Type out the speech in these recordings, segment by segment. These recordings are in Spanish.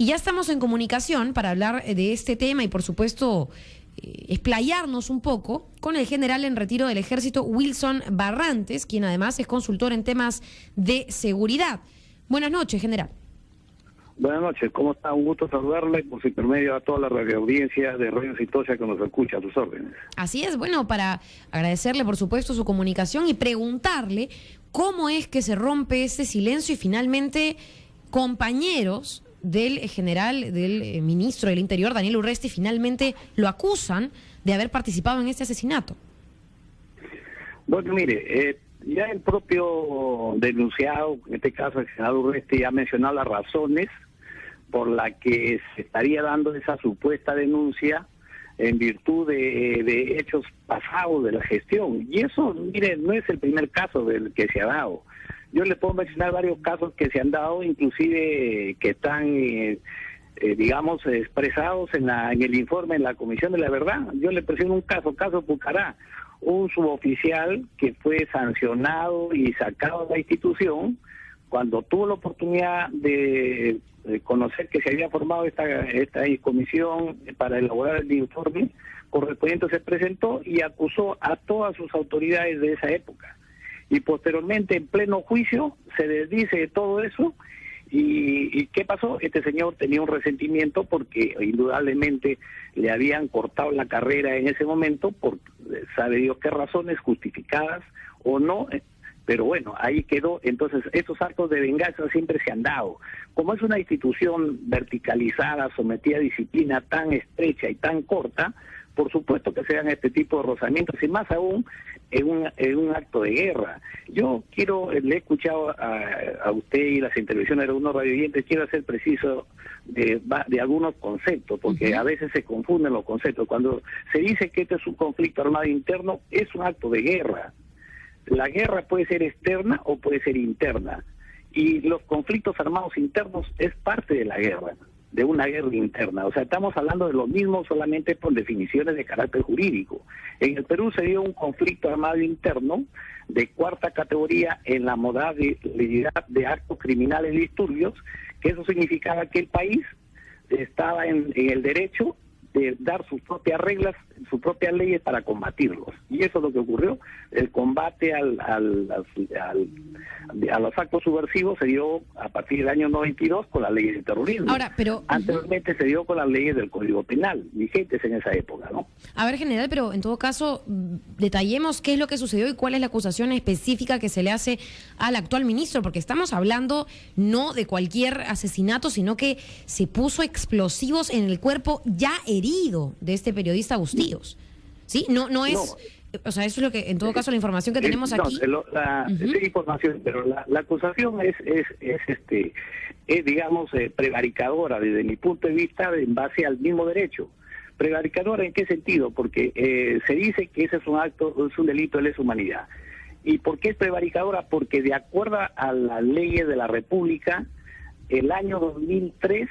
Y ya estamos en comunicación para hablar de este tema y, por supuesto, explayarnos un poco con el general en retiro del Ejército, Wilson Barrantes, quien además es consultor en temas de seguridad. Buenas noches, general. Buenas noches, ¿cómo está? Un gusto saludarle, por su intermedio a toda la radioaudiencia de Radio Exitosa que nos escucha, a sus órdenes. Así es, bueno, para agradecerle, por supuesto, su comunicación y preguntarle cómo es que se rompe ese silencio y finalmente compañeros del general, del ministro del Interior, Daniel Urresti, finalmente lo acusan de haber participado en este asesinato. Bueno, mire, ya el propio denunciado, en este caso el general Urresti, ha mencionado las razones por las que se estaría dando esa supuesta denuncia en virtud de hechos pasados de la gestión. Y eso, mire, no es el primer caso del que se ha dado. Yo le puedo mencionar varios casos que se han dado, inclusive que están, digamos, expresados en el informe, en la Comisión de la Verdad. Yo le presento un caso Pucará, un suboficial que fue sancionado y sacado de la institución cuando tuvo la oportunidad de conocer que se había formado esta comisión para elaborar el informe correspondiente, se presentó y acusó a todas sus autoridades de esa época. Y posteriormente, en pleno juicio, se desdice de todo eso. ¿Y qué pasó? Este señor tenía un resentimiento porque indudablemente le habían cortado la carrera en ese momento, por sabe Dios qué razones, justificadas o no, pero bueno, ahí quedó. Entonces, estos actos de venganza siempre se han dado. Como es una institución verticalizada, sometida a disciplina tan estrecha y tan corta, por supuesto que se dan este tipo de rozamientos, y más aún en un acto de guerra. Yo le he escuchado a usted y las intervenciones de algunos radioyentes, quiero ser preciso de algunos conceptos, porque a veces se confunden los conceptos. Cuando se dice que este es un conflicto armado interno, es un acto de guerra. La guerra puede ser externa o puede ser interna, y los conflictos armados internos es parte de la guerra, de una guerra interna. O sea, estamos hablando de lo mismo, solamente por definiciones de carácter jurídico. En el Perú se dio un conflicto armado interno de cuarta categoría en la modalidad de actos criminales disturbios, que eso significaba que el país estaba en el derecho de dar sus propias reglas, sus propias leyes para combatirlos. Y eso es lo que ocurrió. El combate a los actos subversivos se dio a partir del año 92 con las leyes de terrorismo. Ahora, pero anteriormente se dio con las leyes del Código Penal, vigentes en esa época, ¿no? A ver, general, pero en todo caso, detallemos qué es lo que sucedió y cuál es la acusación específica que se le hace al actual ministro, porque estamos hablando no de cualquier asesinato, sino que se puso explosivos en el cuerpo ya herido de este periodista Bustíos. ¿Sí? No es... No. O sea, eso es lo que, en todo caso, la información que tenemos aquí. Sí, información, pero la acusación es digamos, prevaricadora desde mi punto de vista, en base al mismo derecho. ¿Prevaricadora en qué sentido? Porque se dice que ese es un delito de lesa humanidad. ¿Y por qué es prevaricadora? Porque de acuerdo a las leyes de la República, el año 2003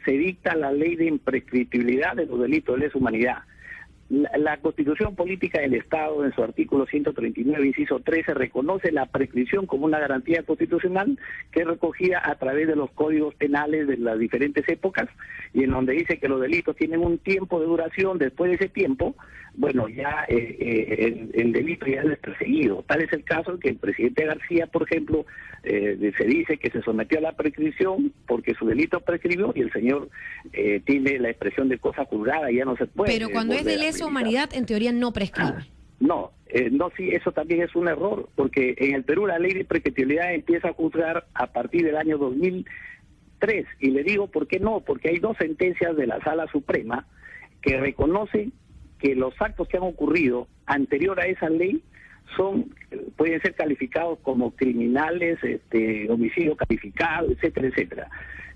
se dicta la ley de imprescriptibilidad de los delitos de lesa humanidad. La Constitución Política del Estado, en su artículo 139, inciso 13, reconoce la prescripción como una garantía constitucional que es recogida a través de los códigos penales de las diferentes épocas, y en donde dice que los delitos tienen un tiempo de duración. Después de ese tiempo, bueno, ya el delito ya es perseguido. Tal es el caso en que el presidente García, por ejemplo, se dice que se sometió a la prescripción porque su delito prescribió, y el señor tiene la expresión de cosa juzgada, ya no se puede. Pero cuando es de lesa humanidad, en teoría no prescribe. No, sí, eso también es un error, porque en el Perú la ley de prescriptibilidad empieza a juzgar a partir del año 2003, y le digo por qué no, porque hay dos sentencias de la Sala Suprema que reconocen que los actos que han ocurrido anterior a esa ley pueden ser calificados como criminales, homicidio calificado, etcétera, etcétera.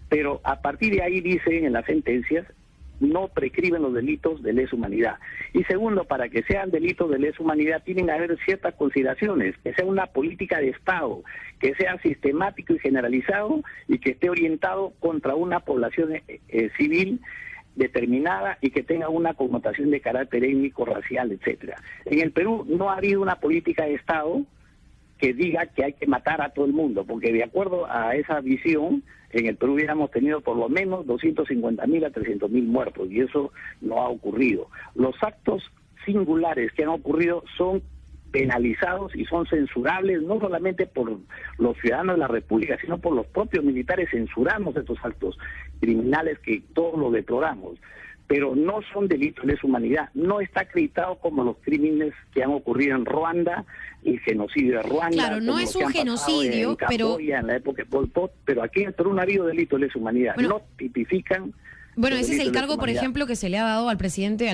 Pero a partir de ahí dicen en las sentencias, no prescriben los delitos de lesa humanidad. Y segundo, para que sean delitos de lesa humanidad tienen que haber ciertas consideraciones, que sea una política de Estado, que sea sistemático y generalizado, y que esté orientado contra una población civil determinada y que tenga una connotación de carácter étnico, racial, etcétera. En el Perú no ha habido una política de Estado que diga que hay que matar a todo el mundo, porque de acuerdo a esa visión, en el Perú hubiéramos tenido por lo menos 250.000 a 300.000 muertos, y eso no ha ocurrido. Los actos singulares que han ocurrido son penalizados y son censurables, no solamente por los ciudadanos de la República, sino por los propios militares. Censuramos estos actos criminales que todos los deploramos, pero no son delitos de lesa humanidad. No está acreditado como los crímenes que han ocurrido en Ruanda, el genocidio de Ruanda. Claro, no es un genocidio, pero en la época de Pol Pot, pero aquí en Perú no ha habido delitos de lesa humanidad. Bueno, no tipifican. Bueno, ese es el cargo, por ejemplo, que se le ha dado al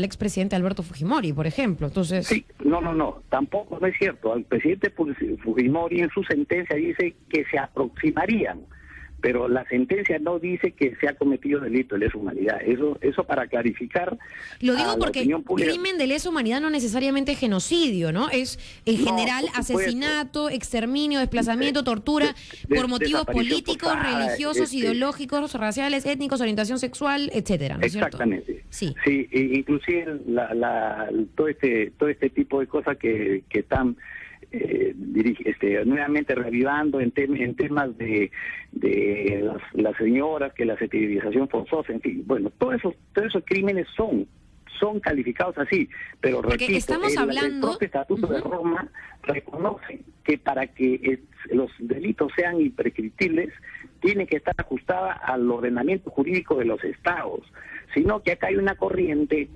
expresidente Alberto Fujimori, por ejemplo. Entonces, sí, no, tampoco no es cierto. Al presidente Fujimori en su sentencia dice que se aproximarían, pero la sentencia no dice que se ha cometido delito de lesa humanidad. Eso para clarificar. Lo digo porque crimen de lesa humanidad no necesariamente es genocidio, ¿no? Es en general asesinato, exterminio, desplazamiento, tortura por motivos políticos, religiosos, ideológicos, raciales, étnicos, orientación sexual, etcétera, ¿no es cierto? Exactamente. Sí, inclusive todo este tipo de cosas que están nuevamente revivando en temas de las señoras, que la esterilización forzosa, en fin, bueno, todos esos crímenes son calificados así, pero porque repito, estamos hablando, el propio Estatuto de Roma reconoce que para que los delitos sean imprescriptibles tiene que estar ajustada al ordenamiento jurídico de los estados, sino que acá hay una corriente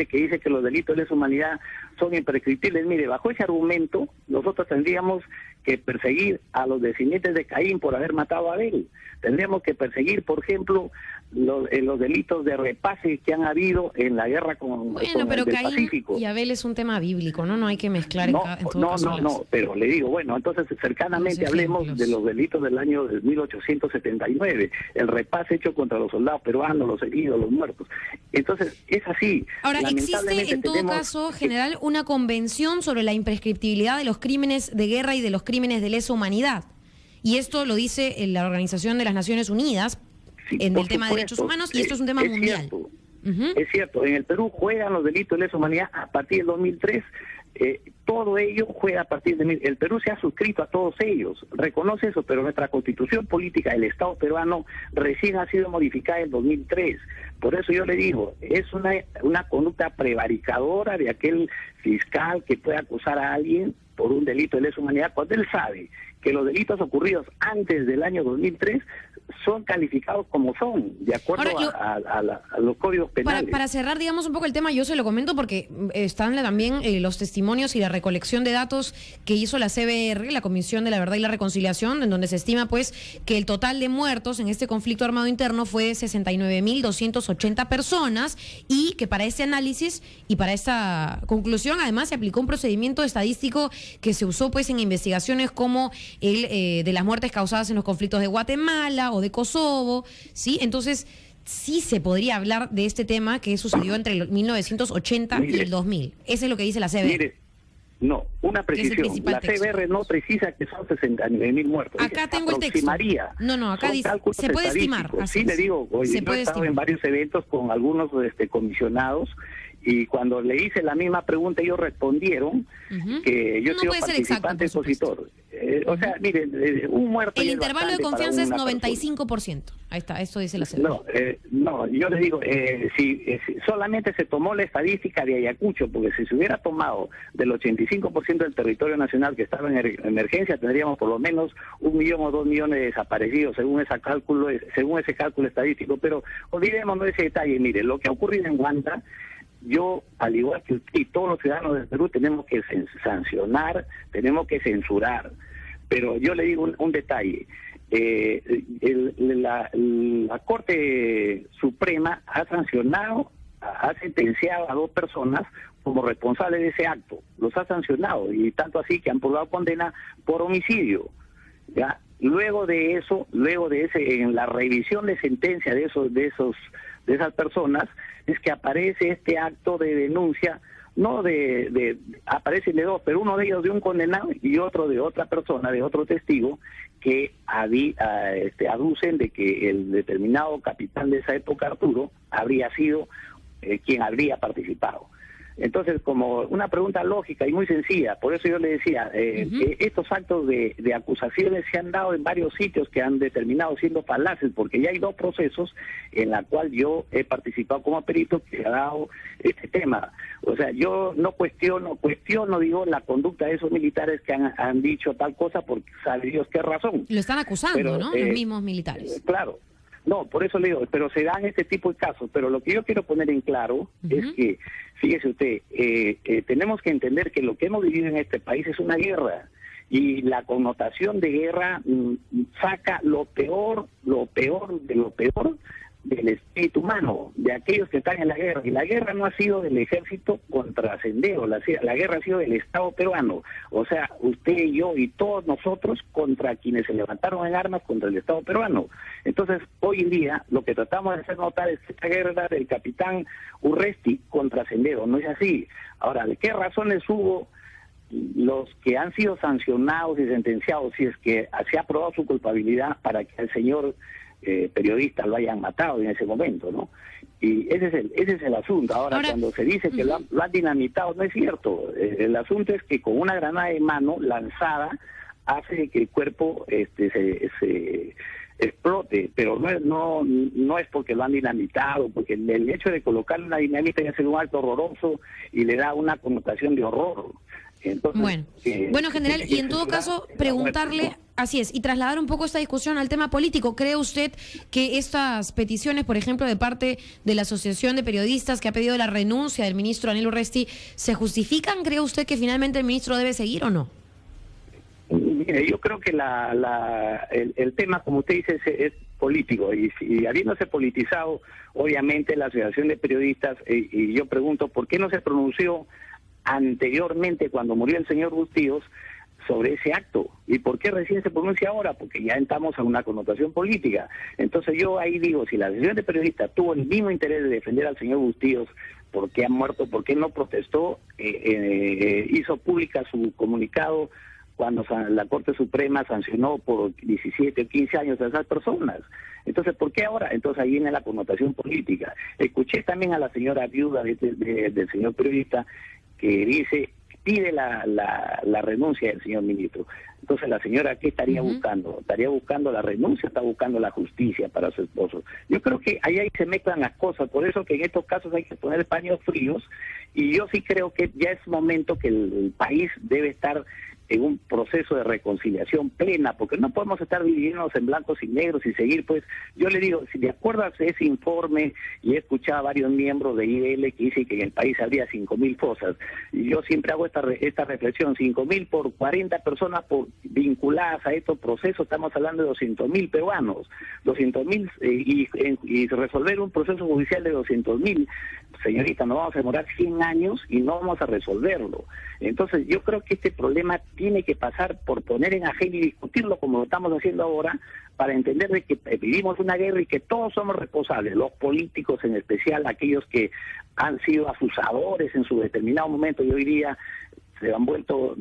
que dice que los delitos de lesa humanidad son imprescriptibles. Mire, bajo ese argumento nosotros tendríamos que perseguir a los descendientes de Caín por haber matado a Abel. Tendríamos que perseguir, por ejemplo, los delitos de repase que han habido en la guerra con pero el Caín Pacífico. Y Abel es un tema bíblico, ¿no? No hay que mezclar No, caso pero le digo, bueno, entonces cercanamente hablemos de los delitos del año 1879, el repase hecho contra los soldados peruanos, los heridos, los muertos. Entonces, es así. Ahora, existe en todo caso, general, una convención sobre la imprescriptibilidad de los crímenes de guerra y de los crímenes de lesa humanidad. Y esto lo dice la Organización de las Naciones Unidas en el tema de derechos humanos, y esto es un tema mundial. Es cierto, en el Perú juegan los delitos de lesa humanidad a partir del 2003, todo ello juega a partir de... El Perú se ha suscrito a todos ellos, reconoce eso, pero nuestra constitución política del Estado peruano recién ha sido modificada en el 2003. Por eso yo le digo, es una conducta prevaricadora de aquel fiscal que puede acusar a alguien por un delito de lesa humanidad cuando él sabe que los delitos ocurridos antes del año 2003 son calificados como son, de acuerdo a los códigos penales. Para cerrar, digamos, un poco el tema, yo se lo comento porque están también los testimonios y la recolección de datos que hizo la CBR, la Comisión de la Verdad y la Reconciliación, en donde se estima pues que el total de muertos en este conflicto armado interno fue de 69.280 personas, y que para ese análisis y para esta conclusión además se aplicó un procedimiento estadístico que se usó pues en investigaciones como el de las muertes causadas en los conflictos de Guatemala o de Kosovo, ¿sí? Entonces, sí se podría hablar de este tema que sucedió entre el 1980 y el 2000. Eso es lo que dice la CBR. Mire, no, una precisión. La CBR no precisa que son 69.000 muertos. Acá dice, tengo el texto. No, acá dice, se puede estimar. Sí, le digo, yo he estado en varios eventos con algunos comisionados, y cuando le hice la misma pregunta ellos respondieron que yo soy participante expositor. O sea, miren, un muerto... El intervalo de confianza es 95%. Ahí está, esto dice la CBR. No, yo les digo, si solamente se tomó la estadística de Ayacucho, porque si se hubiera tomado del 85% del territorio nacional que estaba en emergencia, tendríamos por lo menos 1 millón o 2 millones de desaparecidos, según ese cálculo estadístico. Pero olvidémonos de ese detalle. Mire, lo que ha ocurrido en Guanta, yo, al igual que usted y todos los ciudadanos del Perú, tenemos que sancionar, tenemos que censurar. Pero yo le digo un detalle. La Corte Suprema ha sentenciado a 2 personas como responsables de ese acto. Los ha sancionado, y tanto así que han purgado condena por homicidio. ¿Ya? Luego de en la revisión de sentencia de esas personas, es que aparece este acto de denuncia, aparecen de 2, pero uno de ellos de un condenado y otro de otra persona, de otro testigo, que aducen de que el determinado capitán de esa época, Arturo, habría sido quien habría participado. Entonces, como una pregunta lógica y muy sencilla, por eso yo le decía, que estos actos de acusaciones se han dado en varios sitios que han determinado siendo falaces, porque ya hay 2 procesos en la cual yo he participado como perito que ha dado este tema. O sea, yo no cuestiono, digo, la conducta de esos militares que han dicho tal cosa, porque sabe Dios qué razón. Lo están acusando, pero, ¿no? Los mismos militares. Claro. No, por eso le digo, pero se dan este tipo de casos. Pero lo que yo quiero poner en claro es que, fíjese usted, tenemos que entender que lo que hemos vivido en este país es una guerra. Y la connotación de guerra saca lo peor de lo peor del espíritu humano, de aquellos que están en la guerra. Y la guerra no ha sido del ejército contra Sendero, la guerra ha sido del Estado peruano. O sea, usted y yo y todos nosotros contra quienes se levantaron en armas contra el Estado peruano. Entonces, hoy en día, lo que tratamos de hacer notar es que esta guerra del capitán Urresti contra Sendero no es así. Ahora, ¿de qué razones hubo los que han sido sancionados y sentenciados, si es que se ha probado su culpabilidad, para que el señor periodista lo hayan matado en ese momento, ¿no? Y ese es el asunto. Ahora, cuando se dice que lo han dinamitado, no es cierto. El asunto es que con una granada de mano lanzada hace que el cuerpo se explote, pero no es porque lo han dinamitado, porque el hecho de colocar una dinamita ya es un acto horroroso y le da una connotación de horror. Entonces, bueno, general, y en todo caso, preguntarle, así es, y trasladar un poco esta discusión al tema político. ¿Cree usted que estas peticiones, por ejemplo, de parte de la Asociación de Periodistas que ha pedido la renuncia del ministro Daniel Urresti, se justifican? ¿Cree usted que finalmente el ministro debe seguir o no? Mire, yo creo que el tema, como usted dice, es político, y habiéndose politizado, obviamente, la Asociación de Periodistas, y yo pregunto, ¿por qué no se pronunció anteriormente, cuando murió el señor Bustíos, sobre ese acto? ¿Y por qué recién se pronuncia ahora? Porque ya entramos a una connotación política. Entonces yo ahí digo, si la Asociación de Periodistas tuvo el mismo interés de defender al señor Bustíos, ¿por qué ha muerto? ¿Por qué no protestó? Hizo pública su comunicado cuando la Corte Suprema sancionó por 17 o 15 años a esas personas. Entonces, ¿por qué ahora? Entonces ahí viene la connotación política. Escuché también a la señora viuda del señor periodista que pide la renuncia del señor ministro. Entonces la señora, ¿qué estaría buscando? ¿Estaría buscando la renuncia? ¿Está buscando la justicia para su esposo? Yo creo que ahí se mezclan las cosas, por eso que en estos casos hay que poner paños fríos, y yo sí creo que ya es momento que el país debe estar en un proceso de reconciliación plena, porque no podemos estar dividiéndonos en blancos y negros y seguir, pues, yo le digo, si de acuerdo a ese informe, y he escuchado a varios miembros de IDL que dicen que en el país habría 5.000 fosas, y yo siempre hago esta reflexión, 5.000 por 40 personas vinculadas a estos procesos, estamos hablando de 200.000 peruanos, 200.000, y resolver un proceso judicial de 200.000, señorita, nos vamos a demorar 100 años y no vamos a resolverlo. Entonces yo creo que este problema tiene que pasar por poner en agenda y discutirlo como lo estamos haciendo ahora, para entender de que vivimos una guerra y que todos somos responsables, los políticos en especial, aquellos que han sido abusadores en su determinado momento y hoy día se han vuelto,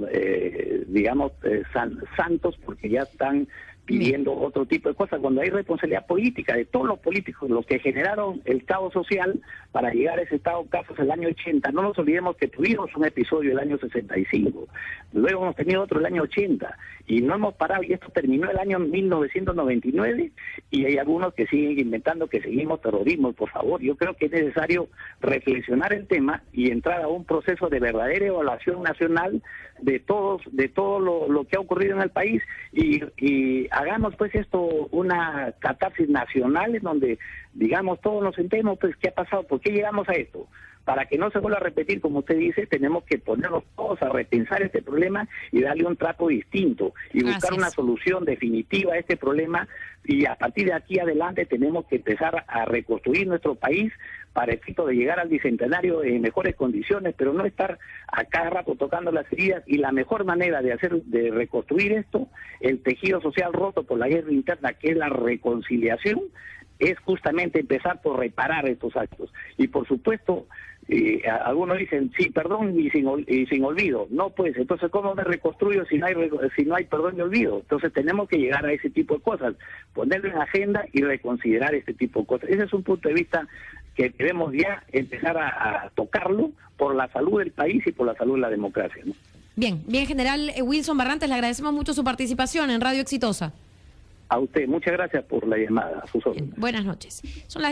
santos, porque ya están pidiendo otro tipo de cosas, cuando hay responsabilidad política de todos los políticos, los que generaron el caos social para llegar a ese estado de casos el año 80. No nos olvidemos que tuvimos un episodio el año 65, luego hemos tenido otro el año 80, y no hemos parado, y esto terminó el año 1999, y hay algunos que siguen inventando que seguimos terrorismo. Por favor, yo creo que es necesario reflexionar el tema y entrar a un proceso de verdadera evaluación nacional de todo lo que ha ocurrido en el país, y hagamos pues esto una catarsis nacional en donde, digamos, todos nos sentemos, pues, ¿qué ha pasado? ¿Por qué llegamos a esto? Para que no se vuelva a repetir, como usted dice, tenemos que ponernos todos a repensar este problema y darle un trato distinto y buscar una solución definitiva a este problema, y a partir de aquí adelante tenemos que empezar a reconstruir nuestro país para efecto de llegar al bicentenario en mejores condiciones, pero no estar a cada rato tocando las heridas. Y la mejor manera de reconstruir esto, el tejido social roto por la guerra interna, que es la reconciliación, es justamente empezar por reparar estos actos. Y por supuesto, algunos dicen, sí, perdón y sin olvido. No, pues, entonces, ¿cómo me reconstruyo si no hay perdón y olvido? Entonces tenemos que llegar a ese tipo de cosas, ponerlo en agenda y reconsiderar este tipo de cosas. Ese es un punto de vista que debemos ya empezar a tocarlo por la salud del país y por la salud de la democracia, ¿no? Bien, general Wilson Barrantes, le agradecemos mucho su participación en Radio Exitosa. A usted, muchas gracias por la llamada, a sus órdenes. Buenas noches. Son las